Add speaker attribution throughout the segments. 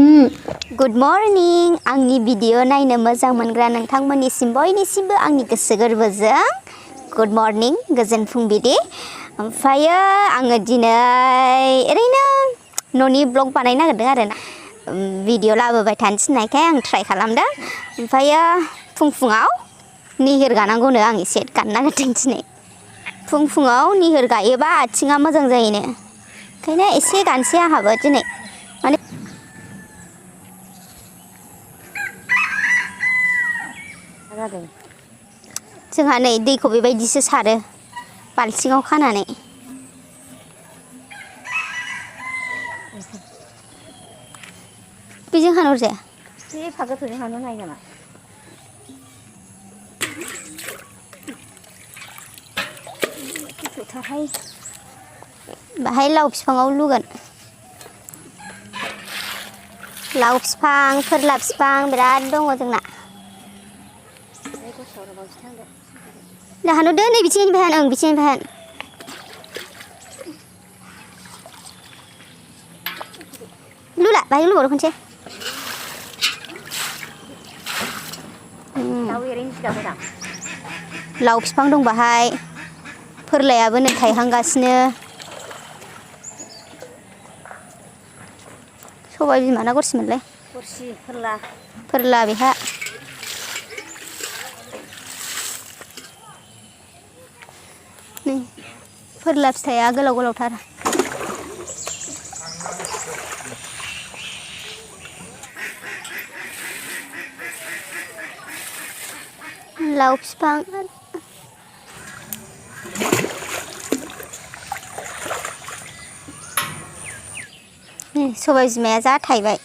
Speaker 1: Good morning आंनि video नायनो मोजां मोनग्रा नोंथांमोननिसिम बयनिसिमबो आंनि गोसो गोरबोजों गुड मर्निं गोजोन फुंबिलि ओमफ्रायो आङो दिनै ओरैनो न'नि ब्लग बानायनो नागिरदों आरोना भिडिअ लाबोबाय थानो थिननायखाय आं ट्राइ खालामदों ओमफ्रायो फुङाव निहिर गानांगौनो आं एसे गाननो नागिरदों दिनै फुङाव निहिर गायोबा आथिङा मोजां जायोनो ओंखायनो एसे गानसै आंहाबो दिनै माने जोंहा नै दैखौ बेबायदिसो सारो बाल्थिङाव खानानै बेजों हानहर जाया
Speaker 2: बे एफा गोथौजों हानहरनो हायो नामा गोथौथारहाय
Speaker 1: बाहाय लाव बिफाङाव लुगोन लाव बिफां फोरला बिफां बिराद दङ जोंना दा हानहरदो नै बिथिंनिफ्राय हान बिथिंनिफ्राय हान लुला बाहाय लुबावदो खनसे
Speaker 2: दाउ एरैनो जिगाब होदां
Speaker 1: लाव बिफां दं बाहाय फोरलायाबो नै थायहांगासिनो सबाय बिमा ना गरसिमोनलाय
Speaker 2: गरसि फोरला
Speaker 1: फोरला बेहा नै फोरला फिथाइया गोलाव गोलावथार लाव बिफां सबाय बिमाया जा थायबाय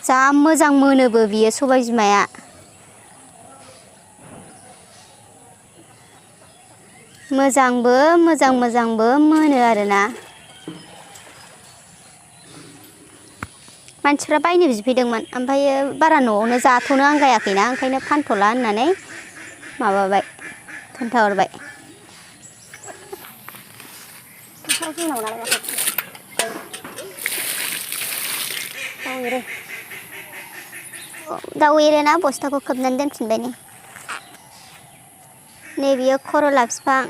Speaker 1: जा मोजां मोनोबो बियो सबाय बिमाया मोजांबो मोनो आरोना मानसिफ्रा बायनो बिफैदोंमोन ओमफ्रायो बारा न'आवनो जाथ'नो आंगायाखैना ओंखायनो फानथ'ला होननानै माबाबाय खोन्थाहरबाय दाउ एरोना बस्थाखौ खोबनानै दोनफिनबाय नै बियो खरला बिफां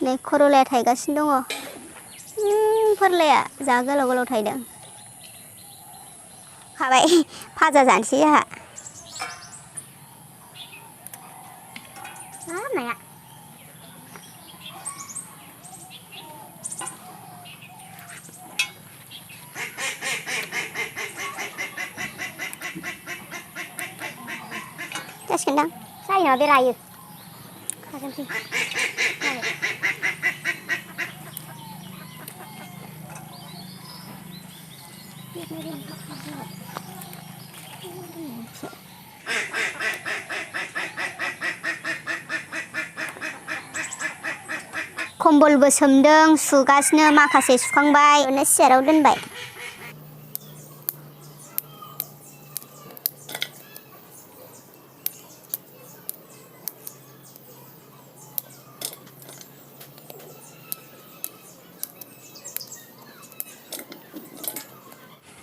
Speaker 1: नै खरलाया थायगासिनो दङ फोरलाया जा गोलाव गोलाव थायदों खाबाय भाजा जानोसै आंहा नाया जासिगोनदां जायो नामा बे रायो खाजोबसै खम्बलबो सोमदों सुगासिनो माखासे सुखांबाय सियाराव दोनबाय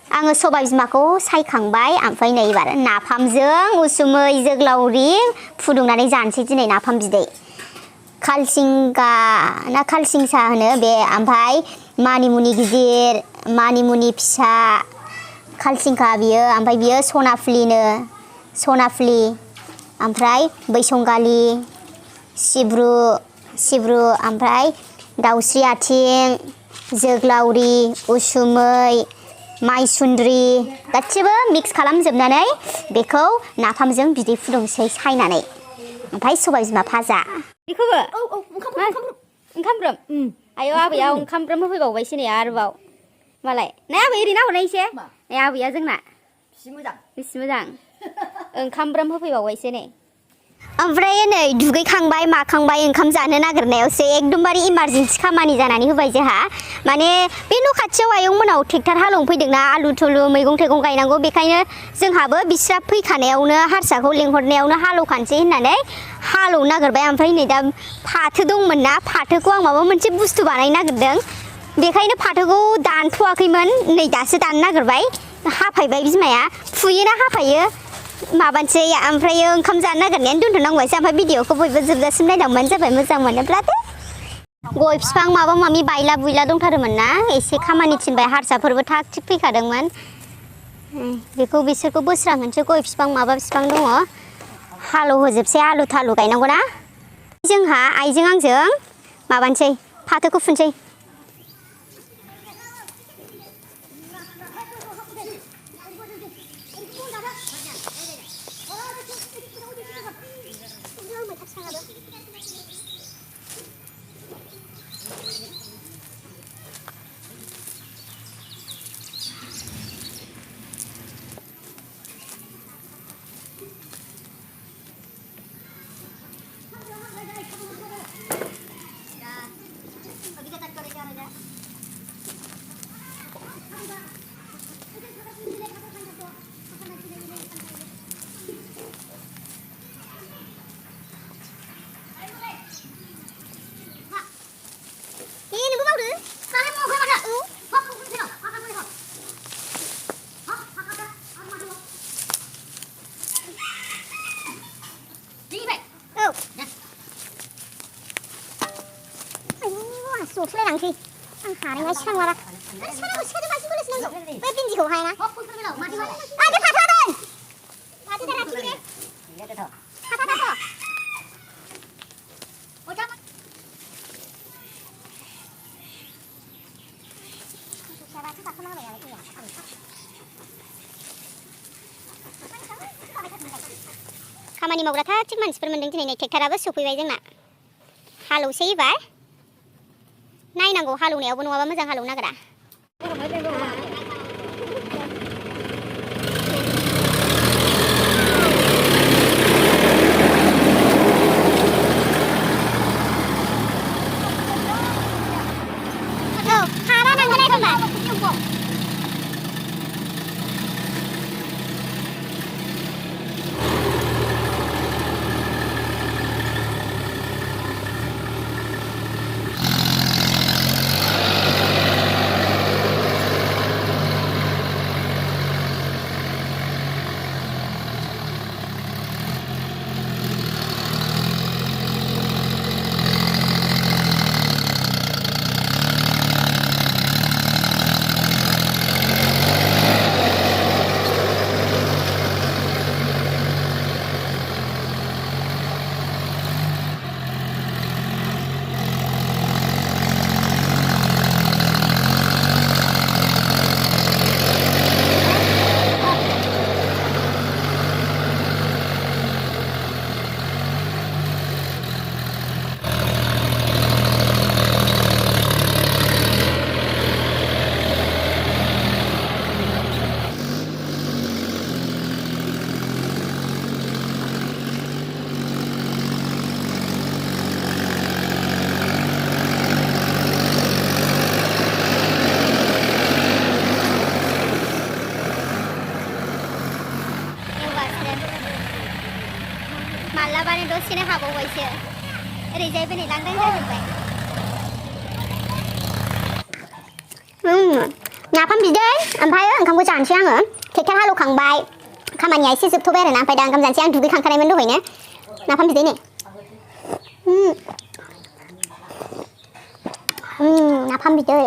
Speaker 1: आङो सबाय बिमाखौ सायखांबाय ओमफ्राय नै एबार नाफामजों उसुमै जोगोलावरि फुदुंनानै जानोसै दिनै नाफाम बिदै खालसिंगा ना खालसिंसा होनो बे ओमफ्राय मानिमुनि गिदिर मानिमुनि फिसा खालसिंखा बियो ओमफ्राय बियो सनाफुलि ओमफ्राय बैसंगालि सिब्रु ओमफ्राय दाउस्रि आथिं जोगोलावरि उसुमै माइसुन्द्रि गासिबो मिक्स खालामजोबनानै बेखौ नाफामजों बिदै फुदुंसै सायनानै ओमफ्राय सबाय बिमा भाजा बेखौबो ओंखामब्रोम आयौ आबैया ओंखामब्रोम होफैबावबायसो नै आरोबाव मालाय नै आबै ओरैनो हरनाय एसे नै आबैया जोंना बिसि मोजां ओंखामब्रोम होफैबावबायसो नै ओमफ्राय नै दुगैखांबाय माखांबाय ओंखाम जानो नागिरनायावसो एकदमबारे इमारजेन्सि खामानि जानानै होबाय जोंहा माने बे न' खाथियाव आयंमोनाव ट्रेक्टर हालेवनो फैदोंना आलु थुलु मैगं थाइगं गायनांगौ बेखायनो जोंहाबो बिस्रा फैखानायावनो हारसाखौ लेंहरनायावनो हालेवखानोसै होननानै हालेवनो नागिरबाय ओमफ्राय नै दा फाथो दंमोन ना फाथोखौ आं माबा मोनसे बुस्थु बानायनो नागिरदों बेखायनो फाथोखौ दानथ'वाखैमोन नै दासो दाननो नागिरबाय हाफायबाय बिमाया फुयोना हाफायो माबानोसै ओमफ्रायो ओंखाम जानो नागिरनायानो दोनथ'नांबायसो ओमफ्राय भिडिअखौ बयबो जोबजासिम नायलांबानो जाबाय मोजां मोनोब्लाथ' गय बिफां माबा माबि बायला बुयला दंथारोमोन ना एसे खामानि थिनबाय हारसाफोरबो थाग थिग फैखादोंमोन बेखौ बिसोरखौ बोस्रांहोनोसै गय बिफां माबा बिफां दङ हालेवहोजोबसै आलु थालु गायनांगौ ना जोंहा आइजों आंजों माबानोसै फाथोखौ फुनोसै सौफुलायलांसै आं हानाय सिखांलाबा सिखांनांगौ सिखाजों बांसिन बोलोसिनांगौ बै बिन्दिखौ हायाना बे फाथोआमोन माथो दा राखिदे खामानि मावग्रा थाग थिग मानसिफोर मोनदों दिनै नै ट्रेक्टराबो सफैबाय जोंना हालौसै एबार नायनांगौ हालौनायावबो नङाबा मोजां हालौनो नागिरा मालाबानो दसेनो हाबावबायसो ओरैजायबो नै लांदां जाजोब्बाय नाफाम बिदै ओमफ्राय ओंखामखौ जानोसै आङो ट्रेक्टर हालौखांबाय खामानिया एसे जोबथ'बाय आरोना ओमफ्राय दा ओंखाम जानोसै आं दुगैखांखानायमोन दहायनो नाफाम बिदै नै नाफाम बिदै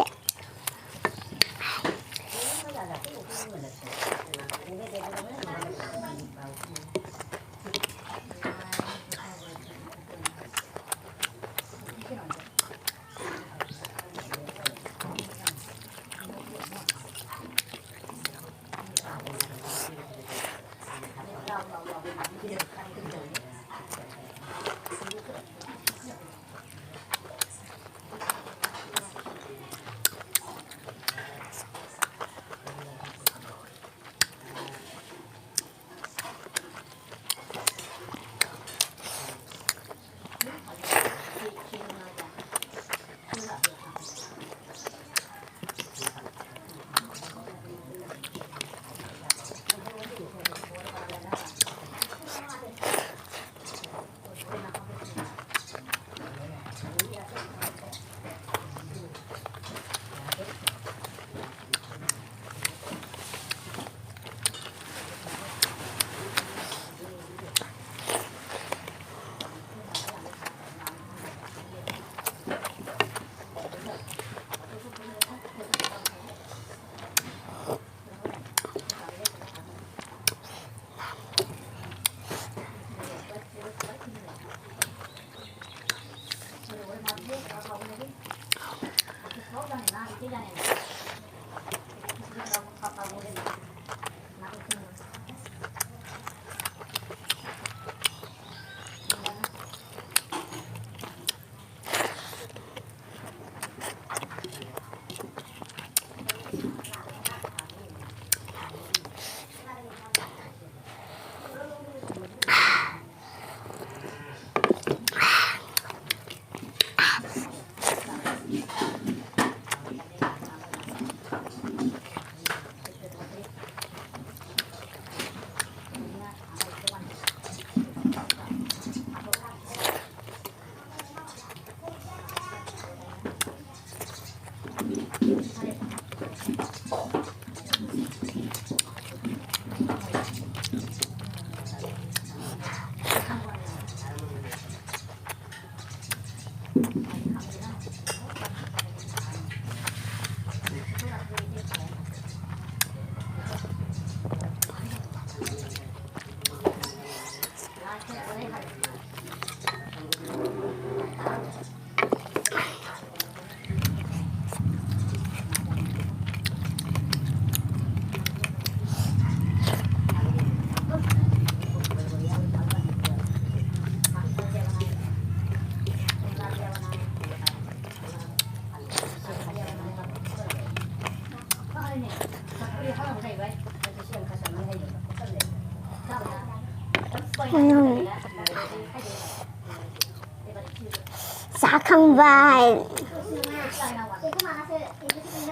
Speaker 1: Zakambai.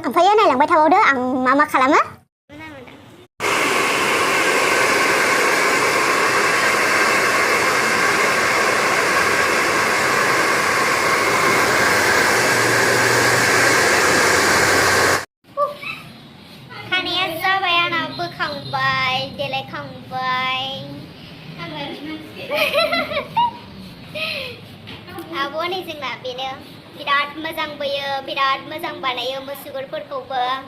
Speaker 1: Ang paya na lang ba tawag ang mama kalama? Kaniya sa bayan ang bukambay, dili kambay. Abon izin na bino. Birat mazang bayo, birat mazang banayo musugur purkoba.